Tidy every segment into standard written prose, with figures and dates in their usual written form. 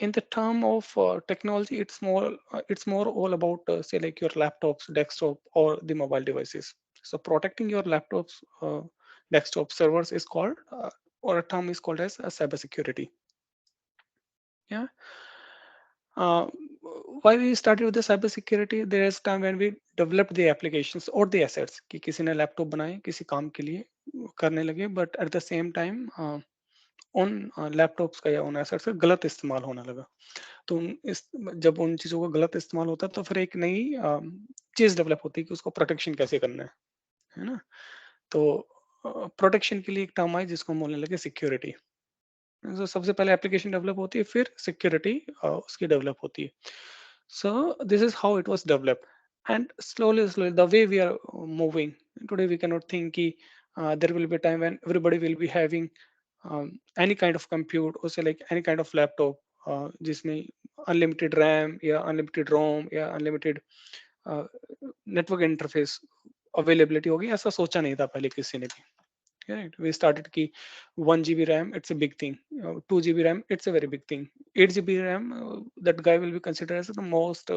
in the term of technology, it's more all about say like your laptops, desktop, or the mobile devices. So protecting your laptops, desktop servers is called or a term is called as cybersecurity. Yeah. uh, why we started with the cybersecurity? There is time when we developed the applications or the assets कि किसी ने laptop बनाए किसी काम के लिए करने लगे, but at the same time उन लैपटॉप्स का या उन एसेट्स का गलत इस्तेमाल होने लगा। तो इस जब उन चीज़ों का गलत इस्तेमाल होता है तो फिर एक नई चीज़ डेवलप होती है कि उसको प्रोटेक्शन कैसे करना है ना? तो प्रोटेक्शन के लिए एक टर्म आई जिसको हम बोलने लगे सिक्योरिटी। तो सबसे पहले एप्लीकेशन डेवलप होती है, फिर सिक्योरिटी उसकी डेवलप होती है। So this is how it was developed and slowly slowly the way we are moving today we can not think कि there will be time when everybody will be having any kind of compute or say like any kind of laptop जिसमें unlimited RAM या unlimited ROM या unlimited network interface availability होगी, ऐसा सोचा नहीं था पहले किसी ने भी। Correct. We started ki 1 GB RAM, it's a big thing. 2 GB RAM, it's a very big thing. 8 GB RAM, that guy will be considered as the most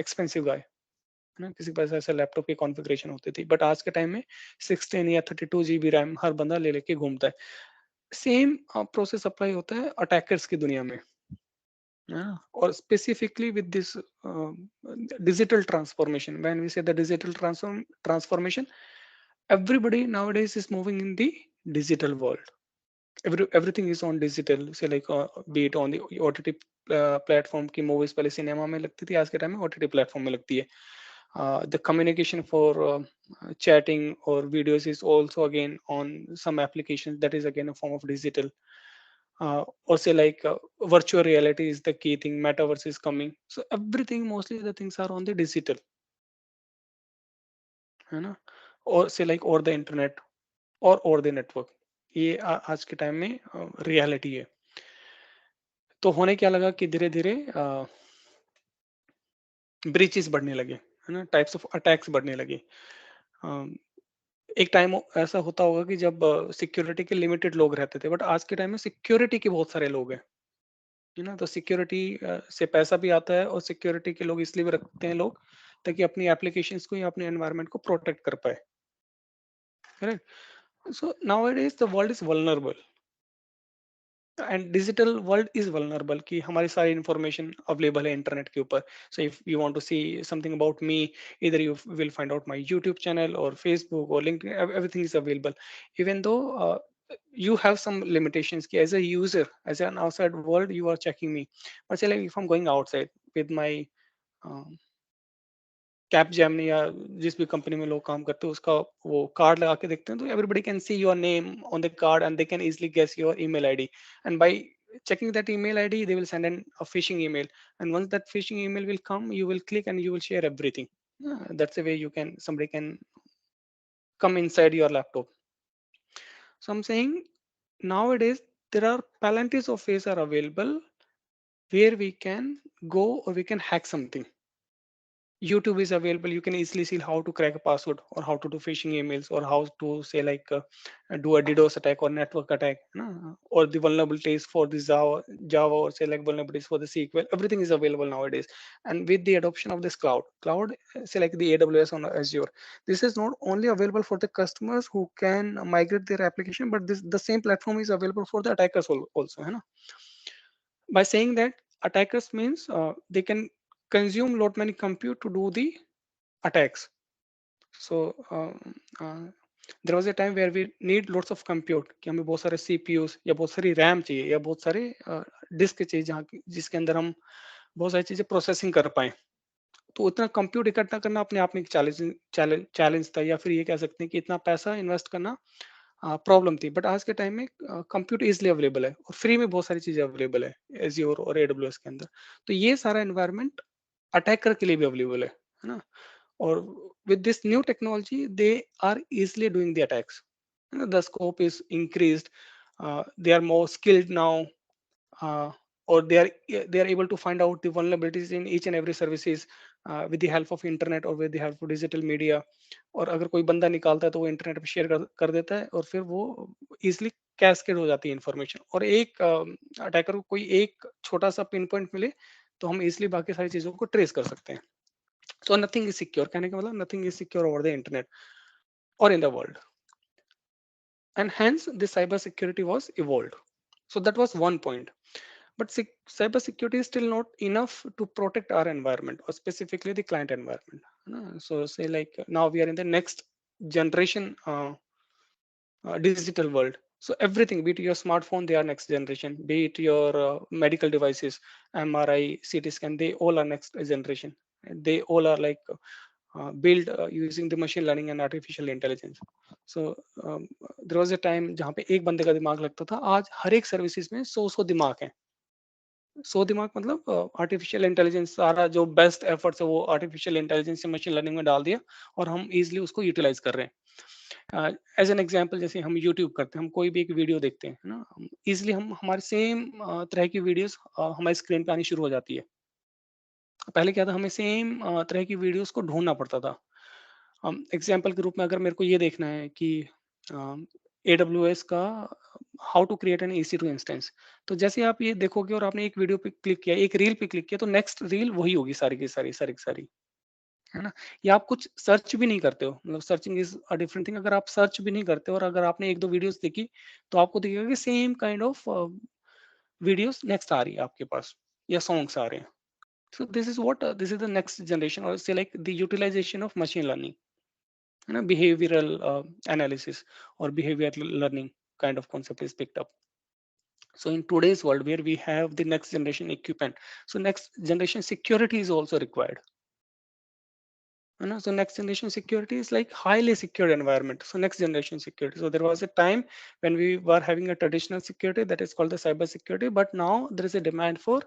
expensive guy. है ना? किसी के पास ऐसा लैपटॉप की कॉन्फ़िगरेशन होती थी, but आज के टाइम में 16 या 32 GB रैम हर बंदा ले लेके घूमता है। सेम प्रोसेस अप्लाई होता है अटैकर्स की दुनिया में, है ना? और specifically with this digital transformation, when we say the digital transformation, everybody nowadays is moving in the digital world. Everything is on digital, say like be it on the OTT platform की movies पहले cinema में लगती थी, आज के time में OTT platform में लगती है। The communication for chatting or videos is also again on some applications, that is again a form of digital. Or say like virtual reality is the key thing, metaverse is coming, so everything mostly the things are on the digital, है ना? और say like or the internet और the network, ये आज के time में reality है। तो होने क्या लगा कि धीरे धीरे ब्रीचेस बढ़ने लगे, है ना? टाइप्स ऑफ अटैक्स बढ़ने लगे। अ, एक टाइम ऐसा होता होगा कि जब सिक्योरिटी के लिमिटेड लोग रहते थे, बट आज के टाइम में सिक्योरिटी के बहुत सारे लोग हैं, है ना? तो सिक्योरिटी से पैसा भी आता है, और सिक्योरिटी के लोग इसलिए भी रखते हैं लोग, ताकि अपनी एप्लीकेशंस को या अपने एनवायरनमेंट को प्रोटेक्ट कर पाए। Correct. So nowadays the world is vulnerable and digital world is vulnerable, कि हमारी सारी इंफॉर्मेशन अवेलेबल है इंटरनेट के ऊपर। So if you want to see something about me, इधर you will find out my YouTube channel और Facebook और LinkedIn, everything is available. Even though you have some limitations कि as a user, as an outside world you are checking me, but say like if I'm going outside with my uh, cap Gemini या जिस भी company में लोग काम करते हैं उसका वो कार्ड लगा के देखते हैं, तो everybody can see your name on the card and they can easily guess your email ID, and by checking that email id they will send a phishing email, and once that phishing email will come you will click and you will share everything. That's the way you can, somebody can come inside your laptop. So I'm saying nowadays there are plenty of ways are available where we can go or we can hack something. YouTube is available. You can easily see how to crack a password or how to do phishing emails or how to say like do a DDoS attack or network attack, no? Or the vulnerabilities for the Java or say like vulnerabilities for the SQL. Everything is available nowadays. And with the adoption of this cloud, say like the AWS on Azure, this is not only available for the customers who can migrate their application, but this the same platform is available for the attackers also. है ना? By saying that, attackers means they can consume lot many compute to do the attacks. So uh, there was a time where we need lots of compute कि हमें बहुत सारे CPUs या बहुत सारी RAM चाहिए या बहुत सारे डिस्क चाहिए जिसके अंदर हम बहुत सारी चीजें प्रोसेसिंग कर पाए। तो उतना कंप्यूट इकट्ठा करना अपने आप में एक चैलेंज था, या फिर ये कह सकते हैं कि इतना पैसा इन्वेस्ट करना प्रॉब्लम थी। बट आज के टाइम में कंप्यूट इजिली अवेलेबल है और फ्री में बहुत सारी चीजें अवेलेबल है एज्योर और AWS के अंदर। तो ये सारा एनवायरनमेंट अटैकर के लिए भी अवेलेबल है ना? और with this new technology they are easily doing the attacks. You know, the scope is increased. They are more skilled now, uh, or they are able to find out the vulnerabilities in each and every services with the help of internet or with the help of digital media. और अगर कोई बंदा निकालता है तो वो internet पे share कर देता है और फिर वो इजिली कैस्केड हो जाती है इन्फॉर्मेशन, और एक अटैकर को कोई एक छोटा सा पिन पॉइंट मिले तो हम इजिली बाकी सारी चीजों को ट्रेस कर सकते हैं। सो नथिंग इज सिक्योर, कहने का मतलब nothing is secure over the internet or in the world, and hence the cyber security was evolved. So that was one point. But cyber security is still not enough to protect our environment, or specifically the client environment. So say like now we are in the next generation digital world. So everything, be it your smartphone, they are next generation. Be it your medical devices, MRI, CT scan, they all are next generation. They all are like built using the machine learning and artificial intelligence. So there was a time जहाँ पे एक बंदे का दिमाग लगता था, आज हर एक सर्विसेज में 100 दिमाग हैं। 100 दिमाग मतलब आर्टिफिशियल इंटेलिजेंस, सारा जो बेस्ट एफर्ट्स है वो आर्टिफिशियल इंटेलिजेंस से मशीन लर्निंग में डाल दिया, और हम इजिली उसको यूटिलाइज कर रहे हैं। एज एन एग्जांपल, जैसे हम यूट्यूब करते हैं, हम कोई भी एक वीडियो देखते हैं, है ना, इजिली हम हमारे सेम तरह की वीडियोस हमारी स्क्रीन पे आनी शुरू हो जाती है। पहले क्या था, हमें सेम तरह की वीडियोस को ढूंढना पड़ता था। एग्जाम्पल के रूप में अगर मेरे को ये देखना है कि AWS का how to create an EC2 instance, तो जैसे आप ये देखोगे और आपने एक वीडियो पे क्लिक किया, एक रील पे क्लिक किया, तो नेक्स्ट रील वही होगी सारी की सारी, सारी की सारी, है ना। या आप कुछ सर्च भी नहीं करते हो, मतलब searching is a different thing. अगर आप सर्च भी नहीं करते हो और अगर आपने एक दो वीडियोस देखी, तो आपको दिखेगा कि same kind of videos next आ रही है आपके पास, या सॉन्ग्स आ रहे हैं। So this is what this is the next generation, or say like the utilization of machine learning, you know, behavioral analysis or behavioral learning kind of concept is picked up. So in today's world where we have the next generation equipment, so next generation security is also required. You know, so next generation security is like highly secured environment. So next generation security. So there was a time when we were having a traditional security that is called the cyber security, but now there is a demand for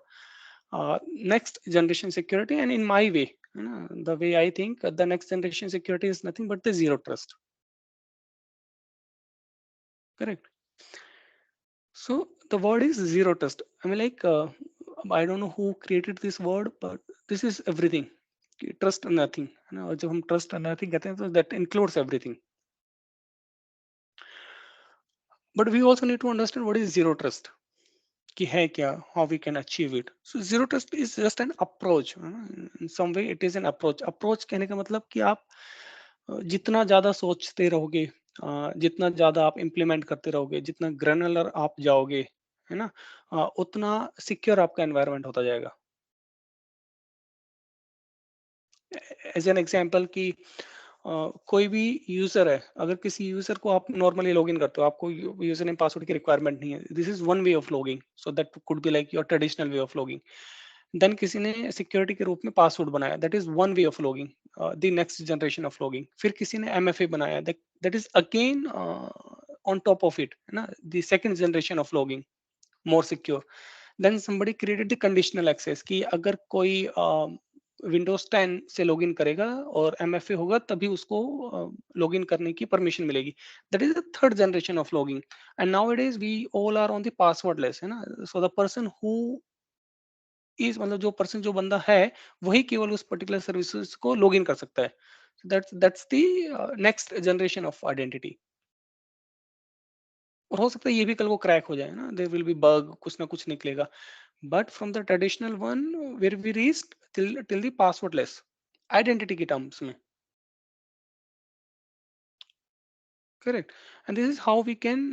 next generation security. And in my way, you know, the way I think, the next generation security is nothing but the zero trust. Correct. So the word is zero trust. I mean, like, I don't know who created this word, but this is everything. कि trust nothing, है ना, और जब हम trust nothing कहते हैं, तो that includes everything. But we also need to understand what is zero trust. कि है क्या, how we can achieve it. So zero trust is just an approach, है ना? In some way it is an approach. Approach कहने का मतलब कि आप जितना ज्यादा सोचते रहोगे, जितना ज्यादा आप इम्प्लीमेंट करते रहोगे, जितना ग्रैनुलर आप जाओगे, है ना, उतना सिक्योर आपका एनवायरनमेंट होता जाएगा। एज एन एग्जांपल कि कोई भी यूजर है, अगर किसी यूजर को आप नॉर्मली लॉगिन करते हो, आपको यूजर नेम पासवर्ड की रिक्वायरमेंट नहीं है, this is one way of logging, so that could be like your traditional way of logging. Then किसी ने सिक्योरिटी के रूप में पासवर्ड बनाया, that is one way of logging, the next generation of logging. फिर किसी ने MFA बनाया, that is again on top of it, है ना, the second generation of logging, more secure. Then somebody created the conditional access कि अगर कोई Windows 10 से लॉगिन करेगा और MFA होगा, तभी उसको लॉगिन करने की परमिशन मिलेगी। That is the third generation of logging. And now it is we all are on the passwordless, है ना। So the person who is, मतलब जो पर्सन, जो बंदा है, वही केवल उस पर्टिकुलर सर्विसेज को लॉगिन कर सकता है। That's the next generation of identity. और हो सकता है ये भी कल को क्रैक हो जाए ना, देयर विल बी बग, कुछ ना कुछ निकलेगा। But from the traditional one where we reached till the passwordless identity की टर्म्स में, correct. And this is how we can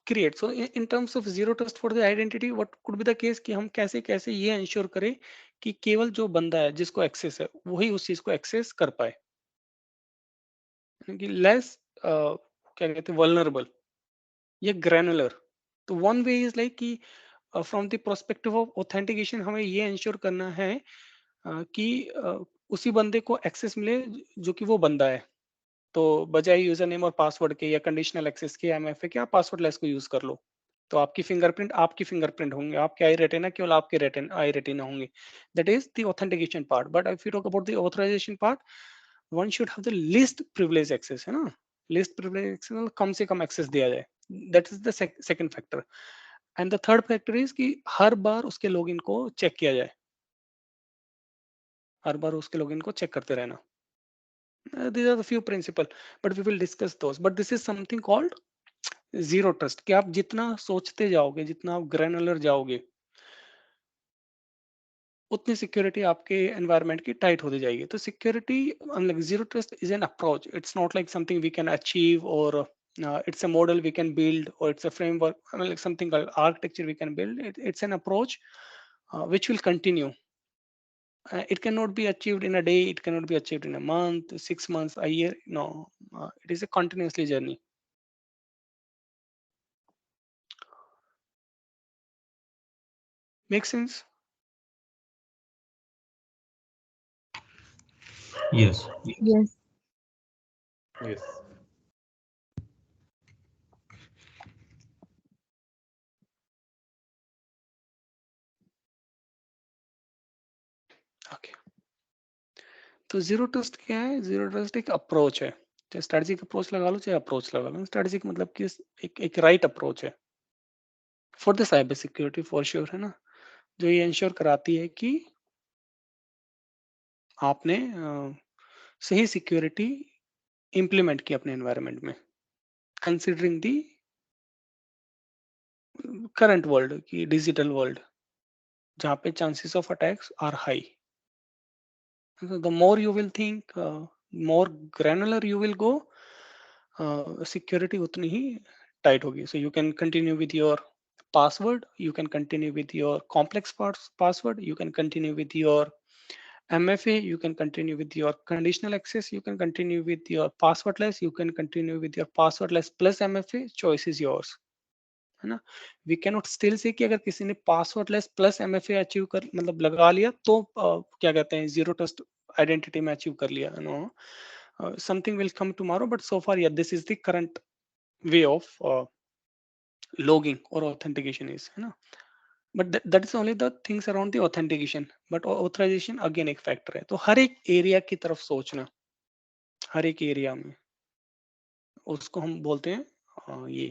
create. So in terms of zero trust for the identity, what could be the case कि हम कैसे कैसे ये ensure करें कि केवल जो बंदा है, जिसको एक्सेस है, वही उस चीज को एक्सेस कर पाए, कि लेस क्या कहते हैं, वल्नरेबल या ग्रैनुलर। तो वन वे इज लाइक कि from the prospective of authentication हमें ये इंश्योर करना है कि उसी बंदे को एक्सेस मिले जो कि वो बंदा है। तो बजाय यूजर नेम और पासवर्ड के या कंडीशनल एक्सेस के, MFA के, आप पासवर्ड लेस को यूज कर लो। तो आपकी फिंगरप्रिंट होंगे, आपके आई रेटिना केवल आपके आई रेटिना होंगे। That is the authentication part. But if you talk about the authorization part, one should have the least privilege access, है ना। लीस्ट प्रिविलेज एक्सेस मतलब कम से कम एक्सेस दिया जाए। That is the second factor. And the third factor is कि हर बार उसके login को check किया जाए, हर बार उसके लॉगिन को चेक करते रहना। These are the few principle, but we will discuss those. But this is something called zero trust कि आप जितना सोचते जाओगे, जितना आप ग्रैनुलर जाओगे, उतनी सिक्योरिटी आपके एनवायरनमेंट की टाइट होती जाएगी। तो security like zero trust is an approach, it's not like something we can achieve और it's a model we can build or it's a framework, I mean, like something called architecture we can build. It's an approach which will continue. It cannot be achieved in a day, it cannot be achieved in a month, 6 months, a year. No, it is a continuously journey. Make sense? Yes. Yes. Yes. Okay. तो zero trust क्या है? Zero trust एक approach है, चाहे strategic approach लगा लो चाहे approach लगा लो। Strategic मतलब कि एक राइट अप्रोच है for the cyber security for sure, है ना, जो ये इंश्योर कराती है कि आपने सही सिक्योरिटी इम्प्लीमेंट की अपने एनवायरनमेंट में, कंसिडरिंग दी करंट वर्ल्ड की डिजिटल वर्ल्ड, जहाँ पे chances of attacks are high. The more you will think, more granular you will go, security उतनी ही टाइट होगी। So you can continue with your password, you can continue with your complex password, you can continue with your MFA, you can continue with your conditional access, you can continue with your passwordless, you can continue with your passwordless plus MFA, choice is yours, है ना। We can not still say कि अगर किसी ने पासवर्डलेस plus MFA achieve कर मतलब लगा लिया तो क्या कहते हैं जीरो ट्रस्ट आइडेंटिटी में अचीव कर लिया, no, something will come tomorrow, but so far या this is the current way of logging or authentication is, है ना। But that is only the things around the authentication, but authorization again एक factor है। तो हर एक area की तरफ सोचना, हर एक एरिया में, उसको हम बोलते हैं ये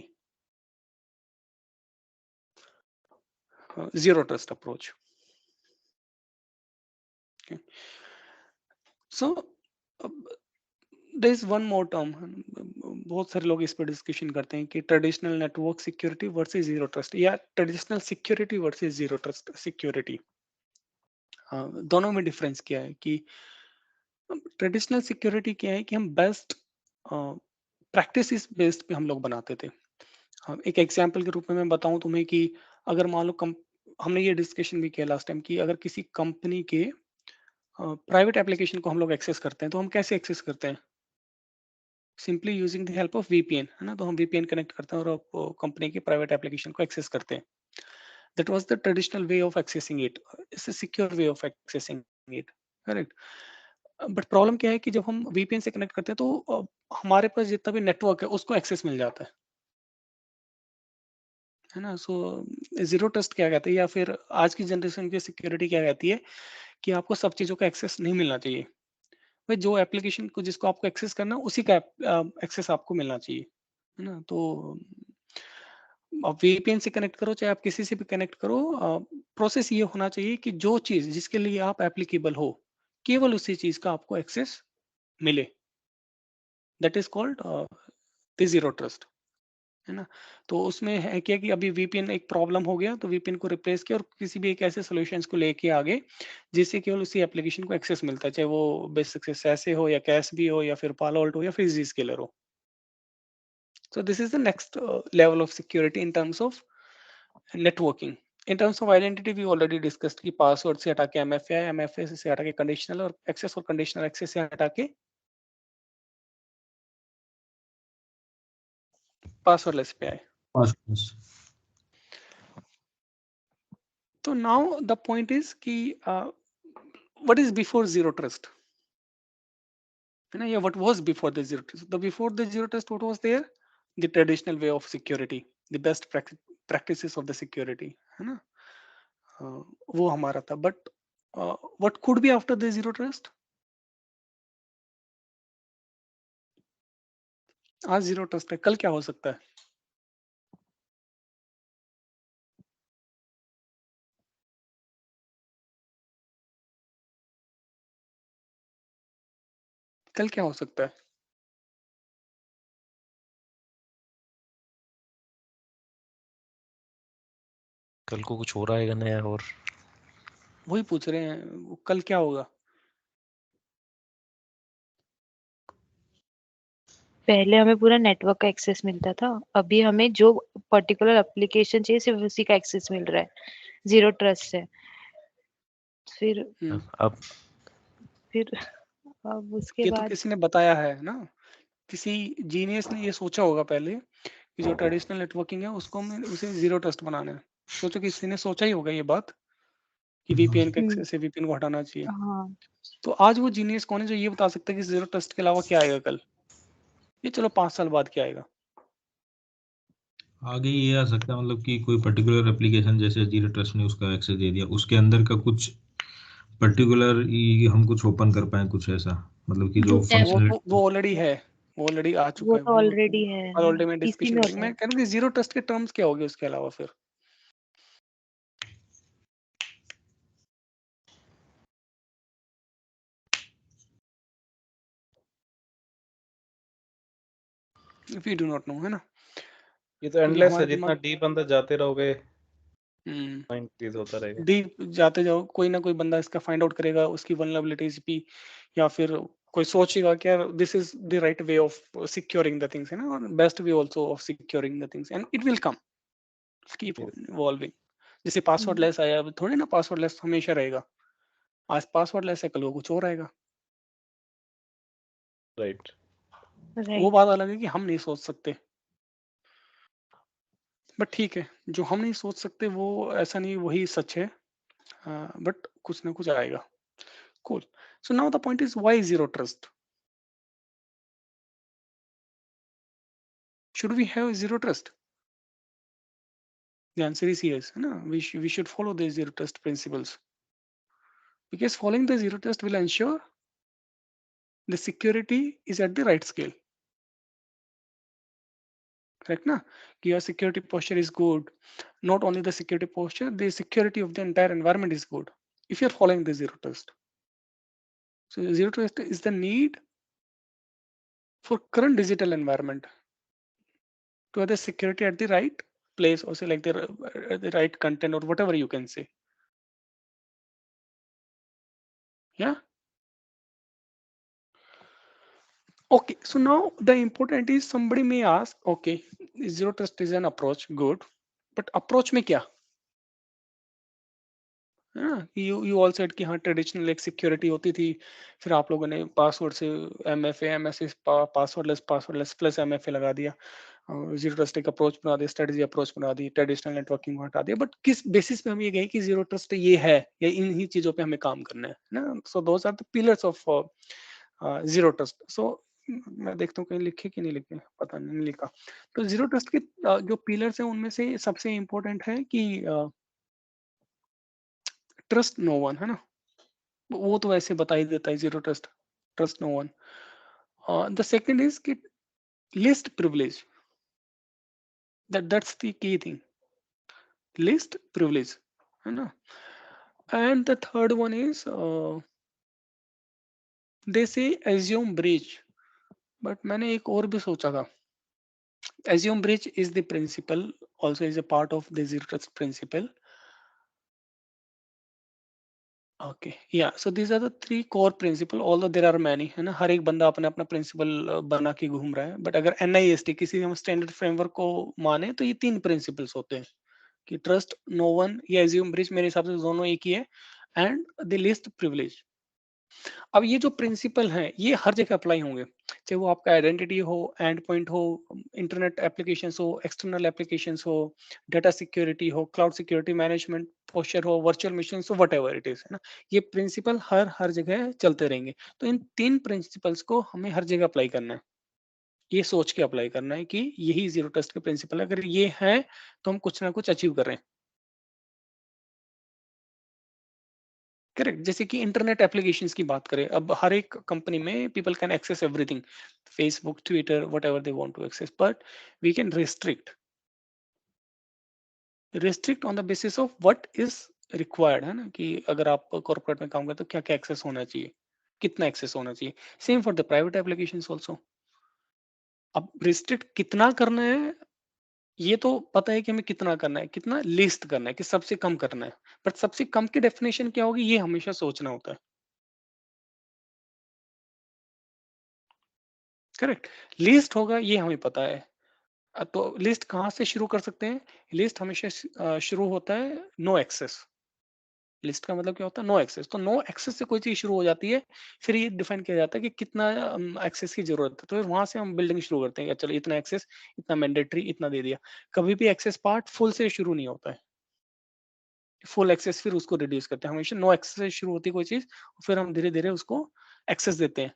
zero trust approach. So there is one more term, बहुत सारे लोग इस पर डिस्कशन करते हैं कि traditional network security versus zero trust या traditional security versus zero trust security. दोनों में डिफरेंस क्या है कि ट्रेडिशनल सिक्योरिटी क्या है कि हम बेस्ट प्रैक्टिस बेस्ड पे हम लोग बनाते थे। एक एग्जांपल के रूप में मैं बताऊं तुम्हें कि अगर मान लो हमने ये डिस्कशन भी किया लास्ट टाइम कि अगर किसी कंपनी के प्राइवेट एप्लीकेशन को हम लोग एक्सेस करते हैं तो हम कैसे एक्सेस करते हैं? Simply using the help of VPN, है ना। तो हम वीपीएन कनेक्ट करते हैं और कंपनी के प्राइवेट एप्लीकेशन को एक्सेस करते हैं। That was the traditional way of accessing it, it's a secure way of accessing it, correct. But problem क्या है कि जब हम वीपीएन से कनेक्ट करते हैं तो हमारे पास जितना भी नेटवर्क है उसको एक्सेस मिल जाता है ना। सो जीरो ट्रस्ट क्या कहते हैं या फिर आज की जनरेशन की सिक्योरिटी क्या कहती है कि आपको सब चीज़ों का एक्सेस नहीं मिलना चाहिए। भाई जो एप्लीकेशन को जिसको आपको एक्सेस करना है उसी का एक्सेस आपको मिलना चाहिए, है ना। तो आप वीपीएन से कनेक्ट करो चाहे आप किसी से भी कनेक्ट करो, प्रोसेस ये होना चाहिए कि जो चीज़ जिसके लिए आप एप्लीकेबल हो केवल उसी चीज़ का आपको एक्सेस मिले। That is called the zero trust, है ना। तो उसमें है क्या कि अभी वीपीएन एक प्रॉब्लम हो गया तो वीपीएन को रिप्लेस किया और किसी भी एक ऐसे सॉल्यूशंस को लेके आगे जिससे केवल उसी एप्लीकेशन को एक्सेस मिलता है, चाहे वो बेसिक से ऐसे हो या कैश भी हो या फिर पालो अल्टो हो या फिर zscaler हो। So this is the next level of security in terms of networking. In terms of identity we already discussed कि पासवर्ड से हटा के एमएफए है, एमएफए से हटा के कंडीशनल और कंडीशनल एक्सेस से हटा के पासवर्डलेस पे आए। Fastness. तो नाउ द पॉइंट इज कि what is before zero trust, है ना, या what was before the zero trust? The before the zero trust what was there? The traditional way of security, the best practices of the security, है ना। uh, वो हमारा था, but what could be after the zero trust? आज zero trust है, कल क्या हो सकता है? कल क्या हो सकता है? कल को कुछ हो रहा है नया और वही पूछ रहे हैं कल क्या होगा। पहले हमें पूरा नेटवर्क का एक्सेस मिलता था, अभी हमें जो पर्टिकुलर एप्लीकेशन चाहिए सिर्फ उसी का एक्सेस मिल रहा है, जीरो ट्रस्ट से। फिर अब अब उसके ये तो बाद किसी ने बताया है ना, किसी जीनियस ने ये सोचा होगा पहले कि जो ट्रेडिशनल नेटवर्किंग है उसको हमें उसे जीरो ट्रस्ट बनाना है। सोचो किसी ने सोचा ही होगा ये बात कि वीपीएन का एक्सेस है, वीपीएन को हटाना चाहिए। हाँ, तो आज वो जीनियस कौन है जो ये बता सकता है कि जीरो ट्रस्ट के अलावा क्या आएगा कल? ये चलो 5 साल बाद क्या आएगा। आगे ये आ सकता है, मतलब कि कोई पर्टिकुलर एप्लीकेशन जैसे जीरो ट्रस्ट ने उसका एक्सेस दे दिया, उसके अंदर का कुछ पर्टिकुलर हम कुछ ओपन कर पाए, कुछ ऐसा, मतलब कि जो जो ऐप फंक्शनलिटी। वो ऑलरेडी है, वो ऑलरेडी आ चुका वो है, तो वो ऑलरेडी है, ऑलरेडी में इसी डिस्कशन में करेंगे। होता मैं है। कह रहा हूँ कि जीरो ट्रस्ट के टर्म्स क्या होंगे उसके अलावा फिर। If you do not know, है ना, ये तो क्योंकि एंडलेस है, हमारे जितना दिमाग डीप अंदर जाते रहोगे इंक्रीज होता रहेगा। डीप जाते जाओ, कोई ना कोई बंदा इसका फाइंड आउट करेगा उसकी वल्नरेबिलिटीज भी, या फिर कोई सोचेगा कि यार this is the right way of securing the things, है ना, और best way also of securing the things, and it will come, keep Yes, evolving. जैसे पासवर्ड लेस आया, अब थोड़ी ना पासवर्ड लेस हमेशा रहेगा, आज पासवर्ड लेस है कल वो कुछ और आएगा। राइट। वो राइट। बात अलग है कि हम नहीं सोच सकते, बट ठीक है, जो हम नहीं सोच सकते वो ऐसा नहीं वही सच है, बट कुछ ना कुछ आएगा। Cool. So now the point is why zero trust, should we have zero trust? The answer is yes, है ना, we should follow the zero trust principles, because following the zero trust will ensure the security is at the right scale, correct ना, कि your security posture is good, not only the security posture, the security of the entire environment is good if you're following the zero trust. So zero trust is the need for current digital environment to have the security at the right place, or say like the right content or whatever you can say. Yeah. Okay, so now the important is somebody may ask, okay, zero trust is an approach, good, but approach में क्या है ना, you all said कि हाँ traditional एक security होती थी, फिर आप लोगों ने पासवर्ड से एमएफए पासवर्डलेस प्लस एमएफए लगा दिया, जीरो ट्रस्ट एक अप्रोच बना दी, स्ट्रेटजी अप्रोच बना दी, ट्रेडिशनल नेटवर्किंग को हटा दिया, बट किस बेसिस पे हम ये कहें कि जीरो ट्रस्ट ये है या इन ही चीजों पे हमें काम करना है ना। So those are the pillars of zero trust. So मैं देखता हूँ कहीं लिखे कि नहीं लिखे, पता नहीं लिखा। तो जीरो ट्रस्ट के जो पिलर्स हैं उनमें से सबसे इम्पोर्टेंट है कि ट्रस्ट नो वन, है ना, वो तो वैसे बता ही देता है zero trust, trust no one. The second is कि least privilege, that's the key thing, least privilege, है ना। And the third one is they say assume breach, but मैंने एक और भी सोचा था, assume breach is the principle, also is a part of the zero trust principle. Okay, yeah, so these are the three core principle, although there are many, है ना, हर एक बंदा अपना अपना प्रिंसिपल बना के घूम रहा है, बट अगर NIST किसी हम स्टैंडर्ड फ्रेमवर्क को माने तो ये 3 प्रिंसिपल्स होते हैं कि ट्रस्ट नो वन या एज्यूम ब्रीच, मेरे हिसाब से दोनों एक ही है, एंड द लिस्ट प्रिविलेज। अब ये जो प्रिंसिपल हैं ये हर जगह अप्लाई होंगे, चाहे वो आपका आइडेंटिटी हो, एंड पॉइंट हो, इंटरनेट एप्लीकेशंस हो, एक्सटर्नल एप्लीकेशंस हो, डाटा सिक्योरिटी हो, क्लाउड सिक्योरिटी मैनेजमेंट पोस्चर हो, वर्चुअल मशीन हो, वट एवर इट इज, है ना, ये प्रिंसिपल हर हर जगह चलते रहेंगे। तो इन 3 प्रिंसिपल्स को हमें हर जगह अप्लाई करना है, ये सोच के अप्लाई करना है कि यही जीरो ट्रस्ट के प्रिंसिपल है, अगर ये है तो हम कुछ ना कुछ अचीव कर रहे हैं। करेक्ट, जैसे कि इंटरनेट एप्लीकेशंस की बात करें, अब हर एक कंपनी में people can access everything, Facebook, Twitter, whatever they want to access, but we can restrict on the basis of what is required, है ना, कि अगर आप कॉर्पोरेट में काम करते हो क्या क्या एक्सेस होना चाहिए, कितना एक्सेस होना चाहिए। Same for the private applications also. अब रिस्ट्रिक्ट कितना करना है ये तो पता है कि हमें कितना करना है, कितना लिस्ट करना है, कि सबसे कम करना है, बट सबसे कम की डेफिनेशन क्या होगी ये हमेशा सोचना होता है। करेक्ट। लिस्ट होगा ये हमें पता है। तो लिस्ट कहाँ से शुरू कर सकते हैं? लिस्ट हमेशा शुरू होता है नो एक्सेस। लिस्ट का मतलब क्या होता है? No access. तो नो एक्सेस से कोई चीज शुरू हो जाती है, फिर ये डिफाइन किया जाता है कि कितना एक्सेस की जरूरत है, तो फिर वहां से हम बिल्डिंग शुरू करते हैं कि चलो इतना एक्सेस, इतना मैंडेटरी, इतना दे दिया। कभी भी एक्सेस पार्ट फुल से शुरू नहीं होता है, फुल एक्सेस फिर उसको रिड्यूस करते हैं। हमेशा नो एक्सेस से शुरू होती है कोई चीज, फिर हम धीरे धीरे उसको एक्सेस देते हैं,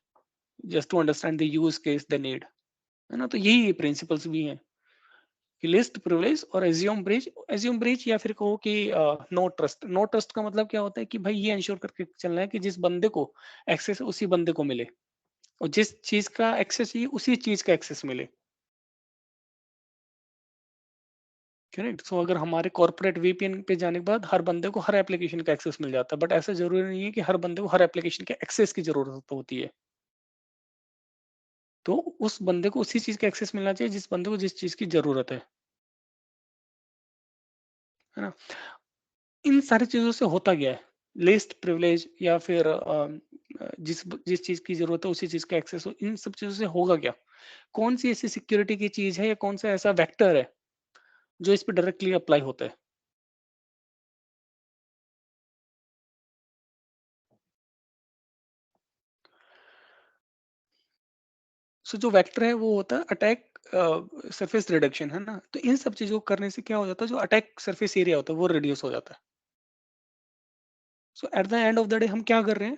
just to understand the use case the need, है ना। तो यही प्रिंसिपल्स भी हैं कि लिस्ट प्रिविलेज और एज्यूम ब्रीच, या फिर कहो कि नो ट्रस्ट। नो ट्रस्ट का मतलब क्या होता है कि भाई ये इंश्योर करके चलना है कि जिस बंदे को एक्सेस उसी बंदे को मिले, और जिस चीज का एक्सेस चाहिए उसी चीज का एक्सेस मिले। करेक्ट। सो अगर हमारे कॉर्पोरेट वीपीएन पे जाने के बाद हर बंदे को हर एप्लीकेशन का एक्सेस मिल जाता है, बट ऐसा जरूरी नहीं है कि हर बंदे को हर एप्लीकेशन के एक्सेस की जरूरत होती है। तो उस बंदे को उसी चीज का एक्सेस मिलना चाहिए जिस बंदे को जिस चीज की जरूरत है ना। इन सारी चीजों से होता गया है, लिस्ट प्रिविलेज या फिर जिस जिस चीज की जरूरत है उसी चीज का एक्सेस हो, इन सब चीजों से होगा क्या? कौन सी ऐसी सिक्योरिटी की चीज है या कौन सा ऐसा वेक्टर है जो इस पे डायरेक्टली अप्लाई होता है? सो जो वेक्टर है वो होता है अटैक सरफेस रिडक्शन, है ना। तो इन सब चीजों को करने से क्या हो जाता है, जो अटैक सरफेस एरिया होता है वो रिड्यूस हो जाता है। So at the end of the day हम क्या कर रहे हैं?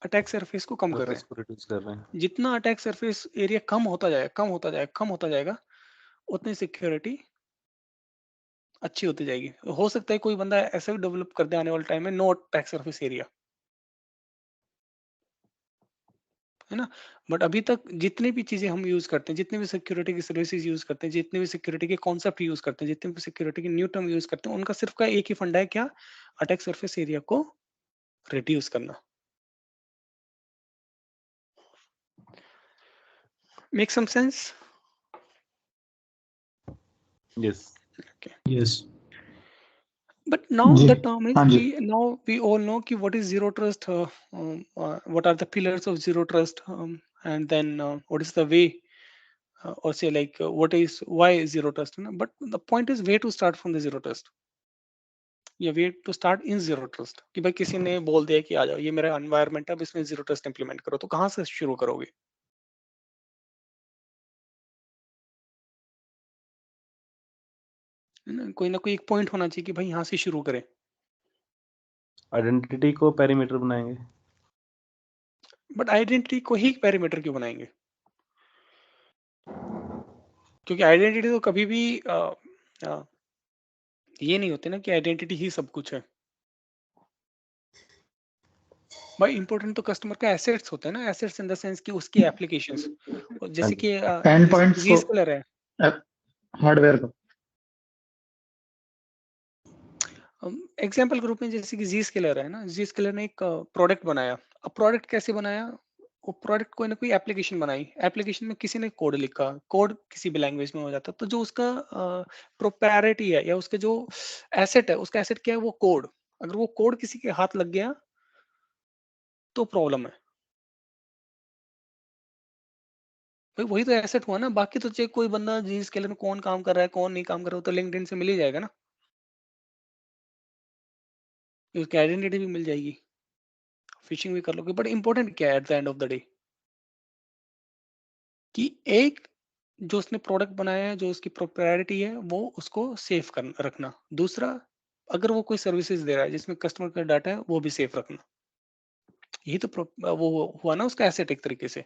अटैक सरफेस को कम कर रहे सरफेस हैं। को रिड्यूस कर रहे हैं। जितना अटैक सरफेस एरिया कम होता जाएगा, कम होता जाएगा, कम होता जाएगा, उतनी सिक्योरिटी अच्छी होती जाएगी। हो सकता है कोई बंदा ऐसा भी डेवलप कर दे आने वाले टाइम में, नो अटैक सरफेस एरिया, है ना। बट अभी तक जितनी भी चीजें हम यूज करते हैं, जितनी भी सिक्योरिटी की सर्विसेज यूज करते हैं, जितने भी सिक्योरिटी के कॉन्सेप्ट यूज करते हैं, जितने भी सिक्योरिटी के न्यू टर्म यूज करते हैं, उनका सिर्फ का एक ही फंडा है, क्या? अटैक सरफेस एरिया को रिड्यूस करना। Make some sense? Yes. Yes. But now जी the term is हाँ जी now we all know ki what is zero trust, what are the pillars of zero trust, and then what is the way, or say like what is why zero trust, है ना? But the point is way to start from the zero trust, या way to start in zero trust, कि भाई किसी ने बोल दिया कि आ जाओ ये मेरा एनवायरनमेंट है, अब इसमें जीरो ट्रस्ट इंप्लीमेंट करो, तो कहाँ से शुरू करोगे? है ना, कोई ना कोई एक पॉइंट होना चाहिए कि भाई यहाँ से शुरू करें। आइडेंटिटी को पैरामीटर बनाएंगे। बट आइडेंटिटी को ही पैरामीटर क्यों बनाएंगे? क्योंकि आइडेंटिटी तो कभी भी ये नहीं होती ना कि आइडेंटिटी ही सब कुछ है। भाई इंपॉर्टेंट तो कस्टमर का एसेट्स होता है ना, एसेट्स इन द सेंस कि उसकी एप्लीकेशंस, जैसे कि एंड जैसे पॉइंट्स को Zscaler है। हार्डवेयर को एग्जाम्पल के रूप में जैसे कि Zscaler है ना, Zscaler ने एक प्रोडक्ट बनाया। अब प्रोडक्ट कैसे बनाया? वो प्रोडक्ट कोई ना कोई एप्लीकेशन बनाई, एप्लीकेशन में किसी ने कोड लिखा, कोड किसी भी लैंग्वेज में हो जाता, तो जो उसका प्रोपैरिटी है या उसके जो एसेट है, उसका एसेट क्या है? वो कोड। अगर वो कोड किसी के हाथ लग गया तो प्रॉब्लम है। भाई वही तो एसेट हुआ ना, बाकी तो चेक कोई बंदा Zscaler में कौन काम कर रहा है कौन नहीं काम कर रहा है, वो तो लिंक्डइन से मिल ही जाएगा ना, उसकी आइडेंटिटी भी मिल जाएगी, फिशिंग भी कर लोगे। बट इंपॉर्टेंट क्या है eight the end of the day, कि एक जो उसने प्रोडक्ट बनाया है, जो उसकी प्रोप्राइटी है, वो उसको सेफ कर रखना। दूसरा, अगर वो कोई सर्विसेज दे रहा है जिसमें कस्टमर का डाटा है, वो भी सेफ रखना। यही तो वो हुआ ना उसका एसेट एक तरीके से।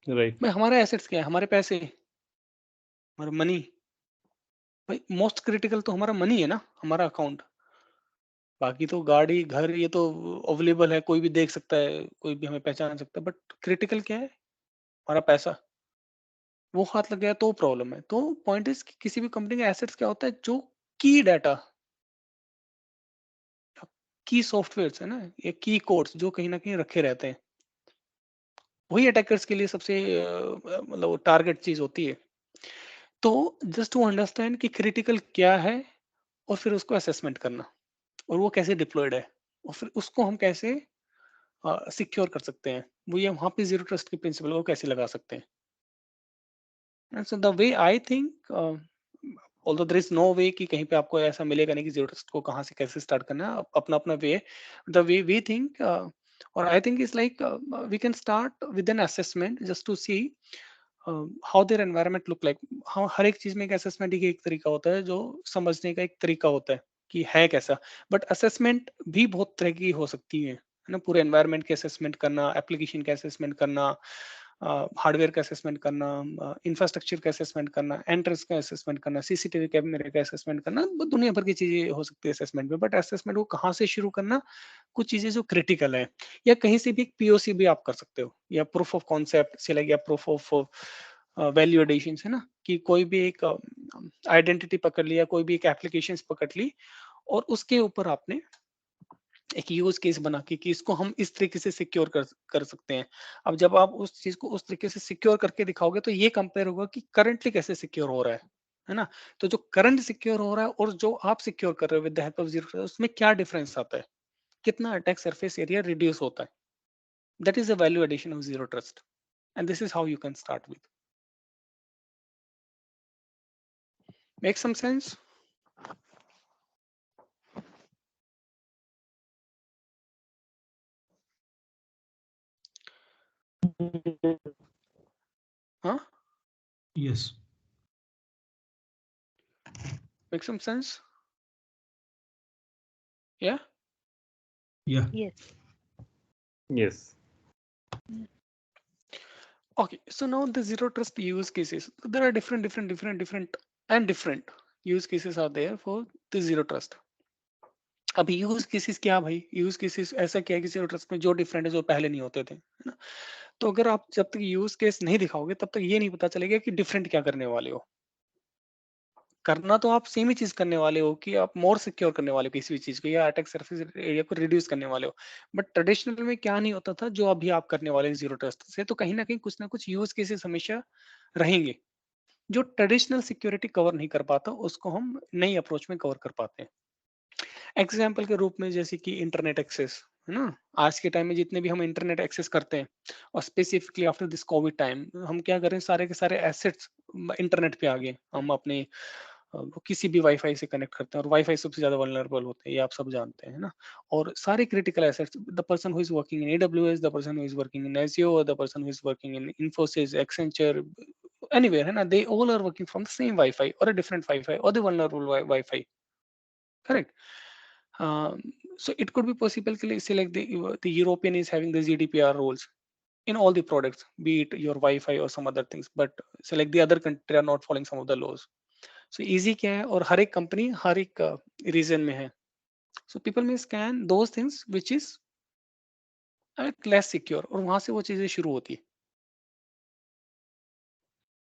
राइट। भाई हमारा एसेट्स क्या है? हमारे पैसे, हमारा मनी। भाई मोस्ट क्रिटिकल तो हमारा मनी है ना, हमारा अकाउंट। बाकी तो गाड़ी घर ये तो अवेलेबल है, कोई भी देख सकता है, कोई भी हमें पहचान सकता है, बट क्रिटिकल क्या है? हमारा पैसा। वो हाथ लग गया तो प्रॉब्लम है। तो पॉइंट इज किसी भी कंपनी का एसेट्स क्या होता है? जो की डाटा, की सॉफ्टवेयर है ना, या की कोड्स जो कहीं ना कहीं रखे रहते हैं, वही अटैकर्स के लिए सबसे मतलब टारगेट चीज होती है। तो जस्ट टू अंडरस्टैंड कि क्रिटिकल क्या है, और फिर उसको असेसमेंट करना, और वो कैसे डिप्लॉयड है, और फिर उसको हम कैसे सिक्योर कर सकते हैं, वो ये वहां पे जीरो ट्रस्ट की प्रिंसिपल को कैसे लगा सकते हैं। So the way I think, although there is no way कि कहीं पे आपको ऐसा मिलेगा नहीं कि जीरो ट्रस्ट को कहाँ से कैसे स्टार्ट करना है, अपना अपना way, the way we think, और I think is like we can start with an assessment just to see how their environment look like. हाँ, हर एक चीज में एक असेसमेंट ही एक तरीका होता है, जो समझने का एक तरीका होता है कि है कैसा। बट असेसमेंट भी बहुत तरह की हो सकती है ना, पूरे एनवायरनमेंट के असेसमेंट करना, एप्लीकेशन का असेसमेंट करना, हार्डवेयर का असेसमेंट करना, इंफ्रास्ट्रक्चर का असेसमेंट करना, एंट्रेंस का असेसमेंट करना, सीसीटीवी कैमरे का असेसमेंट करना, दुनिया भर की चीजें हो सकती है असेसमेंट में। बट असेसमेंट को कहाँ से शुरू करना, कुछ चीजें जो क्रिटिकल है, या कहीं से भी एक पीओसी भी आप कर सकते हो, या प्रूफ ऑफ कॉन्सेप्ट से लगे, या प्रूफ ऑफ वैल्यू एडिशन है ना, कि कोई भी एक आइडेंटिटी पकड़ लिया, कोई भी एक एप्लीकेशन पकड़ ली, और उसके ऊपर आपने एक यूज केस बना के कि इसको हम इस तरीके से सिक्योर कर सकते हैं। अब जब आप उस चीज को उस तरीके से सिक्योर करके दिखाओगे, तो ये कंपेयर होगा कि करंटली कैसे सिक्योर हो रहा है ना। तो जो करंट सिक्योर हो रहा है और जो आप सिक्योर कर रहे हो with the help of zero, उसमें क्या डिफरेंस आता है, कितना अटैक सरफेस एरिया रिड्यूस होता है। That is the value addition of zero trust, and this is how you can start with. Make some sense? हाँ, Yes. Make some sense? या Yeah. Yes. Yes. okay, so now the zero trust use cases, there are different use cases are there for the zero trust. अब use cases क्या भाई, use cases ऐसा क्या है कि zero trust में जो डिफरेंट है, जो पहले नहीं होते थे, है ना। तो अगर आप जब तक यूज केस नहीं दिखाओगे, तब तक ये नहीं पता चलेगा कि डिफरेंट क्या करने वाले हो। करना तो आप सेम ही चीज करने वाले हो, कि आप मोर सिक्योर करने वाले हो किसी भी चीज को, या अटैक सरफेस एरिया को रिड्यूस करने वाले हो। बट ट्रेडिशनल में क्या नहीं होता था, जो अभी आप करने वाले जीरो ट्रस्ट से, तो कहीं ना कहीं कुछ ना कुछ यूज केसेस हमेशा रहेंगे, जो ट्रेडिशनल सिक्योरिटी कवर नहीं कर पाता, उसको हम नई अप्रोच में कवर कर पाते हैं। एग्जाम्पल के रूप में जैसे कि इंटरनेट एक्सेस, है ना। आज के टाइम में जितने भी हम इंटरनेट एक्सेस करते हैं, और specifically after this Covid time, हम क्या करें, सारे के सारे एसेट्स इंटरनेट पे आ गए। हम अपने किसी भी वाईफाई से कनेक्ट करते हैं, और वाईफाई सबसे ज्यादा वल्नरेबल होते हैं, ये आप सब जानते हैं ना। और सारे critical assets, the person who is working in AWS, the person who is working in Azure, the person who is working in Infosys, Accenture, anywhere, है ना, they all are working from the same Wi-Fi or a different Wi-Fi or the vulnerable Wi-Fi, correct? Um, so it could be possible, say like the European is having the GDPR rules in all the products, be it your Wi-Fi or some other things, but say like the other country are not following some of the laws. So easy क्या है, और हर एक company हर एक reason में है, so people may scan those things which is less secure, और वहां से वो चीजें शुरू होती है,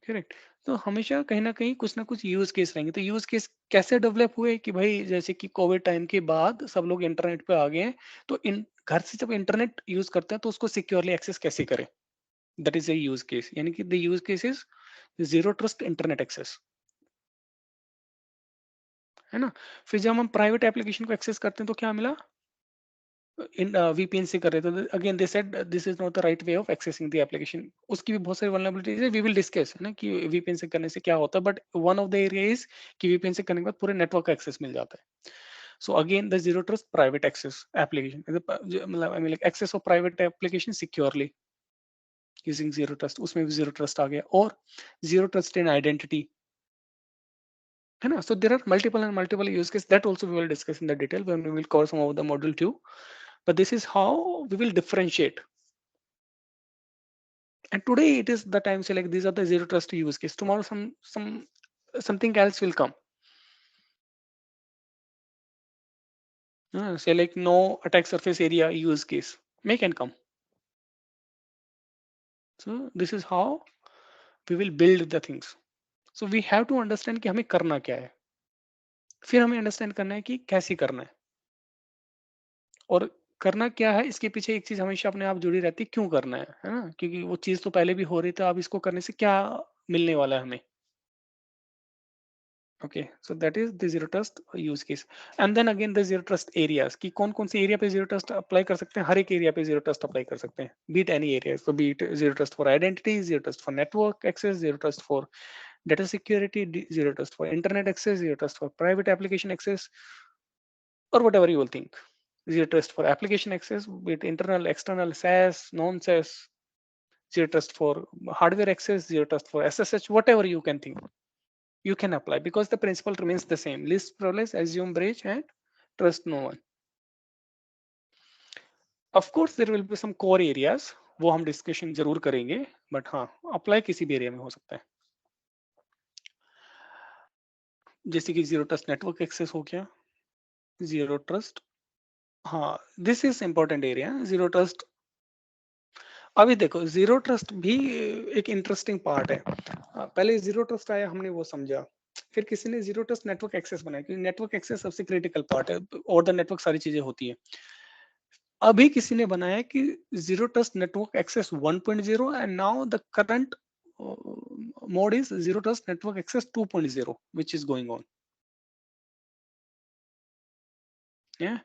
करेक्ट। तो हमेशा कहीं ना कुछ यूज केस रहेंगे। तो यूज केस कैसे डेवलप हुए कि भाई, जैसे कि कोविड टाइम के बाद सब लोग इंटरनेट पे आ गए हैं, तो इन घर से जब इंटरनेट यूज करते हैं, तो उसको सिक्योरली एक्सेस कैसे करें, that is a use case, यानी कि the use case is zero trust internet access, है ना। फिर जब हम प्राइवेट एप्लीकेशन को एक्सेस करते हैं, तो क्या मिला, इन VPN से कर रहे थे, again they said this is not the right way of accessing the application. उसकी भी बहुत सारी वल्नरेबिलिटीज है, वी विल डिस्कस, है ना, कि VPN से करने से क्या होता है। But one of the area is कि VPN से करने के बाद पूरे नेटवर्क का एक्सेस मिल जाता है। So again the zero trust private access application, मतलब I mean like access of private application securely using zero trust, उसमें भी जीरो ट्रस्ट आ गया। और जीरो ट्रस्ट इन आइडेंटिटी, है ना। So there are multiple use case, that also we will discuss in the detail when we will cover some of the module 2, but this is how we will differentiate. And today it is the time, say like these are the zero trust use case, tomorrow something else will come. Say like no attack surface area use case may can come. So this is how we will build the things. So we have to understand कि हमें करना क्या है, फिर हमें understand करना है कि कैसे करना है, और करना क्या है, इसके पीछे एक चीज हमेशा अपने आप जुड़ी रहती है, क्यों करना है ना, क्योंकि वो चीज तो पहले भी हो रही थी, अब इसको करने से क्या मिलने वाला है हमें। Okay, so that is the zero trust use case. And then again the zero trust areas, कि कौन कौन से एरिया पे जीरो ट्रस्ट अप्लाई कर सकते हैं। हर एक एरिया पे जीरो ट्रस्ट अप्लाई कर सकते हैं, be it any area. so be it zero trust for identity, zero trust for network access, zero trust for data security, zero trust for internet access, zero trust for private application access, or whatever you will think. Zero trust for application access with internal, external, SaaS, non-SaaS. Zero trust for hardware access, zero trust for SSH, whatever you can think. You can apply because the principle remains the same. Least privilege, assume breach, and trust no one. Of course, there will be some core areas, वो हम discussion जरूर करेंगे, but हाँ apply किसी भी area में हो सकता है। जैसे कि जीरो ट्रस्ट नेटवर्क एक्सेस हो गया, जीरो ट्रस्ट, हाँ this is important area. Zero trust, अभी देखो जीरो ट्रस्ट भी एक इंटरेस्टिंग पार्ट है। पहले जीरो ट्रस्ट आया, हमने वो समझा, फिर किसी ने जीरो ट्रस्ट नेटवर्क एक्सेस बनाया, क्योंकि नेटवर्क एक्सेस सबसे क्रिटिकल पार्ट है, और द नेटवर्क सारी चीजें होती है। अभी किसी ने बनाया कि zero trust network access 1.0, and now the current mode is zero trust network access 2.0 which is going on. Yeah,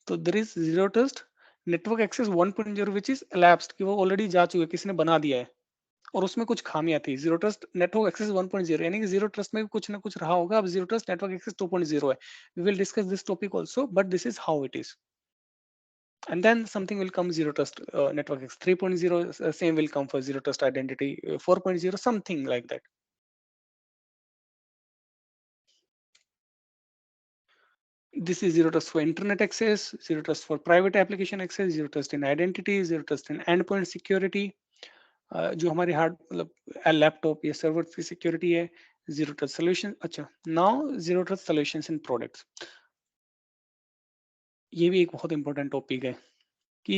तो there is zero trust network access 1.0 which is elapsed, कि वो ऑलरेडी जा चुके, किसी ने बना दिया है और उसमें कुछ खामियां थी। जीरो ट्रस्ट नेटवर्क एक्सेस 1.0 यानी कि जीरो ट्रस्ट में भी कुछ ना कुछ रहा होगा। अब जीरो ट्रस्ट नेटवर्क एक्सेस 2.0 है। We will discuss this topic also, but this is how it is. And then something will come zero trust network access 3.0, same will come for zero trust identity 4.0, something like that. This is zero trust for internet access, zero trust for private application access, zero trust in identity, zero trust in endpoint security, जो हमारे hard मतलब laptop या server की security है। Zero trust solution, अच्छा now zero trust solutions इन products, ये भी एक बहुत इंपॉर्टेंट टॉपिक है कि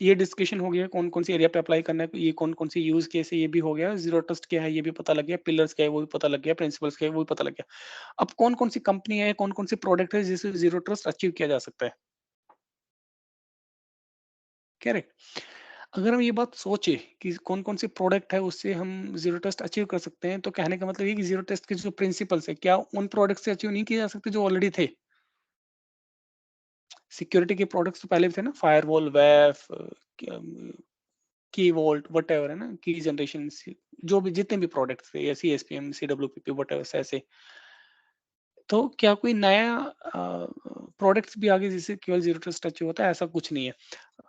ये डिस्कशन हो गया कौन कौन सी एरिया पे अप्लाई करना है, ये कौन कौन सी यूज केस है, ये भी हो गया। जीरो ट्रस्ट क्या है ये भी पता लग गया, पिलर्स क्या है वो भी पता लग गया, प्रिंसिपल्स क्या है वो भी पता लग गया। अब कौन कौन सी कंपनी है, कौन कौन सी प्रोडक्ट है जिससे जीरो ट्रस्ट अचीव किया जा सकता है। करेक्ट, अगर हम ये बात सोचे कि कौन कौन सी प्रोडक्ट है उससे हम जीरो ट्रस्ट अचीव कर सकते हैं, तो कहने का मतलब ये कि जीरो ट्रस्ट के जो प्रिंसिपल्स है क्या उन प्रोडक्ट से अचीव नहीं किए जा सकते जो ऑलरेडी थे। सिक्योरिटी के प्रोडक्ट्स तो पहले भी थे ना, फायरवॉल, वेफ, की वोल्ट, वट है ना, की जनरेशन, जो भी जितने भी प्रोडक्ट्स थे, या CSPM, CWPP, वट एवर ऐसे। तो क्या कोई नया प्रोडक्ट्स भी आगे जिससे केवल जीरो ट्रस्ट अचीव होता है, ऐसा कुछ नहीं है।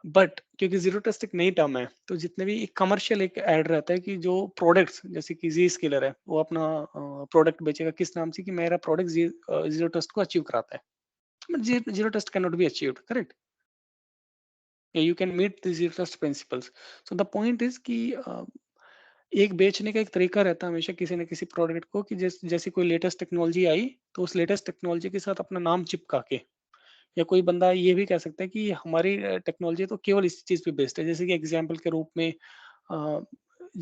बट क्योंकि जीरो ट्रस्ट एक नई टर्म है, तो जितने भी एक कमर्शियल एक ऐड रहता है कि जो प्रोडक्ट्स जैसे कि Zscaler है, वो अपना प्रोडक्ट बेचेगा किस नाम से कि मेरा प्रोडक्ट जीरो ट्रस्ट को अचीव कराता है, but zero trust can not be achieved, correct. you can meet the zero trust principles. So the point is कि एक बेचने का एक तरीका रहता है हमेशा किसी न किसी प्रोडक्ट को, कि जैसी कोई लेटेस्ट टेक्नोलॉजी आई तो उस लेटेस्ट टेक्नोलॉजी के साथ अपना नाम चिपका के, या कोई बंदा ये भी कह सकता है कि हमारी टेक्नोलॉजी तो केवल इस चीज पे बेस्ड है। जैसे कि एग्जांपल के रूप में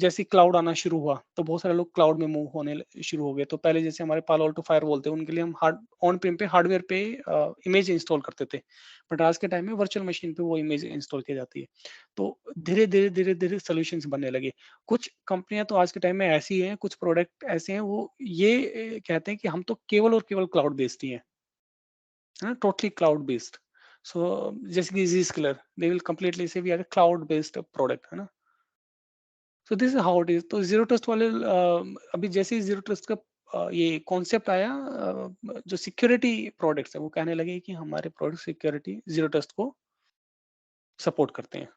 जैसे क्लाउड आना शुरू हुआ तो बहुत सारे लोग क्लाउड में मूव होने शुरू हो गए। तो पहले जैसे हमारे पालो अल्टो फायरवॉल थे, उनके लिए हम हार्ड ऑन प्रीम पे हार्डवेयर पे इमेज इंस्टॉल करते थे, बट आज के टाइम में वर्चुअल मशीन पे वो इमेज इंस्टॉल की जाती है। तो धीरे धीरे धीरे धीरे सोल्यूशंस बनने लगे। कुछ कंपनियां तो आज के टाइम में ऐसी हैं, कुछ प्रोडक्ट ऐसे हैं वो ये कहते हैं कि हम तो केवल और केवल क्लाउड बेस्ड ही हैं, है ना, टोटली क्लाउड बेस्ड। सो जैसे कि Zscaler, दे विल कंप्लीटली से we are cloud based product, है ना। So this is how it is. तो जीरो ट्रस्ट वाले अभी जैसे ही जीरो ट्रस्ट का ये कॉन्सेप्ट आया, जो सिक्योरिटी प्रोडक्ट्स है वो कहने लगे कि हमारे प्रोडक्ट सिक्योरिटी जीरो ट्रस्ट को सपोर्ट करते हैं,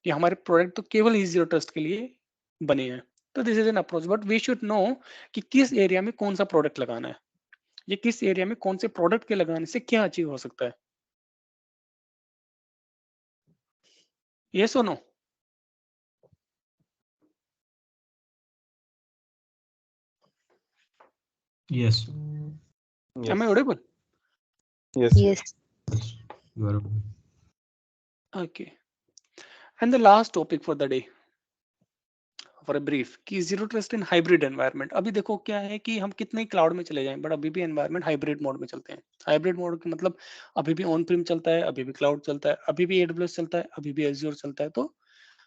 कि हमारे प्रोडक्ट तो केवल ही जीरो ट्रस्ट के लिए बने हैं। तो this is an approach, but we should know कि किस एरिया में कौन सा प्रोडक्ट लगाना है, ये किस एरिया में कौन से प्रोडक्ट के लगाने से क्या अचीव हो सकता है। यस और no? Yes. Am I audible? Yes. Yes. You are. Okay. And the last topic for the day, for a brief कि zero trust in hybrid environment. अभी देखो क्या है कि हम कितने क्लाउड में चले जाएं, बट अभी भी एनवायरनमेंट हाइब्रिड मोड में चलते हैं। हाइब्रिड मोड का मतलब अभी भी ऑन प्रीम चलता है, अभी भी क्लाउड चलता है, अभी भी AWS चलता है, अभी भी एज्योर चलता है। तो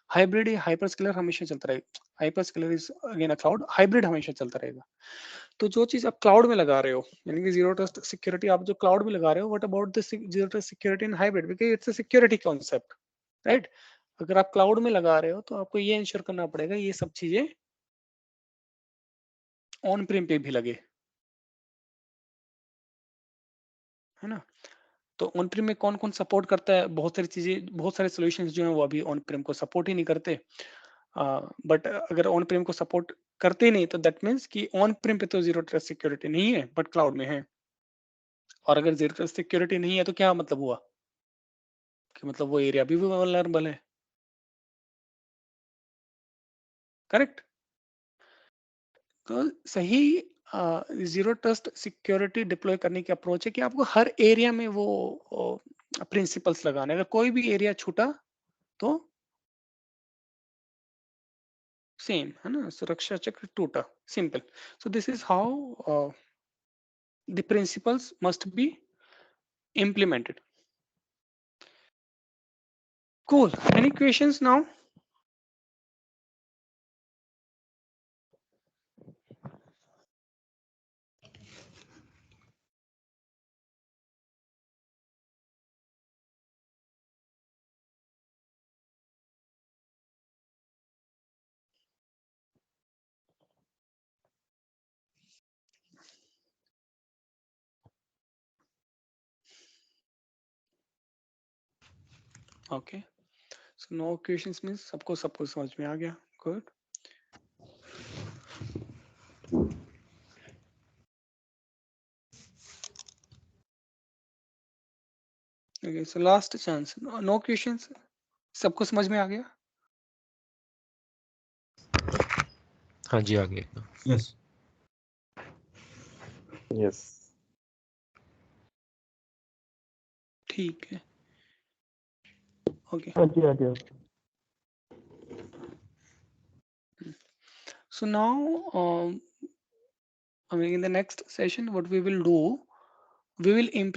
हाइब्रिड हाइपरस्केलर हमेशा चलता रहेगा। Hyperscaler is again a cloud, hybrid हमेशा चलता रहेगा। तो जो चीज आप क्लाउड में लगा रहे हो, यानी कि जीरो ट्रस्ट सिक्योरिटी आप जो क्लाउड में लगा रहे हो, what about the zero trust security in hybrid, because it's a security concept, right? अगर आप क्लाउड में लगा रहे हो तो आपको ये इंश्योर करना पड़ेगा ये सब चीजें ऑन प्रीम पे भी लगे, है ना? तो ऑन प्रीम में कौन कौन सपोर्ट करता है? बहुत सारी चीजें, बहुत सारे सॉल्यूशंस जो हैं वो अभी ऑन प्रीम को सपोर्ट ही नहीं करते। बट अगर ऑन प्रीम को सपोर्ट करते ही नहीं तो दैट मीन्स कि ऑन प्रीम पे तो जीरो ट्रस्ट सिक्योरिटी नहीं है बट क्लाउड में है। और अगर जीरो ट्रस्ट सिक्योरिटी नहीं है तो क्या मतलब हुआ कि मतलब वो एरिया भी वल्नरेबल है, करेक्ट? तो सही जीरो ट्रस्ट सिक्योरिटी डिप्लॉय करने की अप्रोच है कि आपको हर एरिया में वो प्रिंसिपल्स लगाने, अगर कोई भी एरिया छूटा तो सेम, है ना? सुरक्षा चक्र टूटा, simple. So this is how the principles must be implemented. Cool. Any questions now? Okay. So no questions means सबको समझ में आ गया. Good. Okay. So last chance. No questions. सबको समझ में आ गया? हाँ जी, आ गया। यस यस ठीक है. Okay. हाँ जी So now, I mean, in the next session, what we will do, we will implement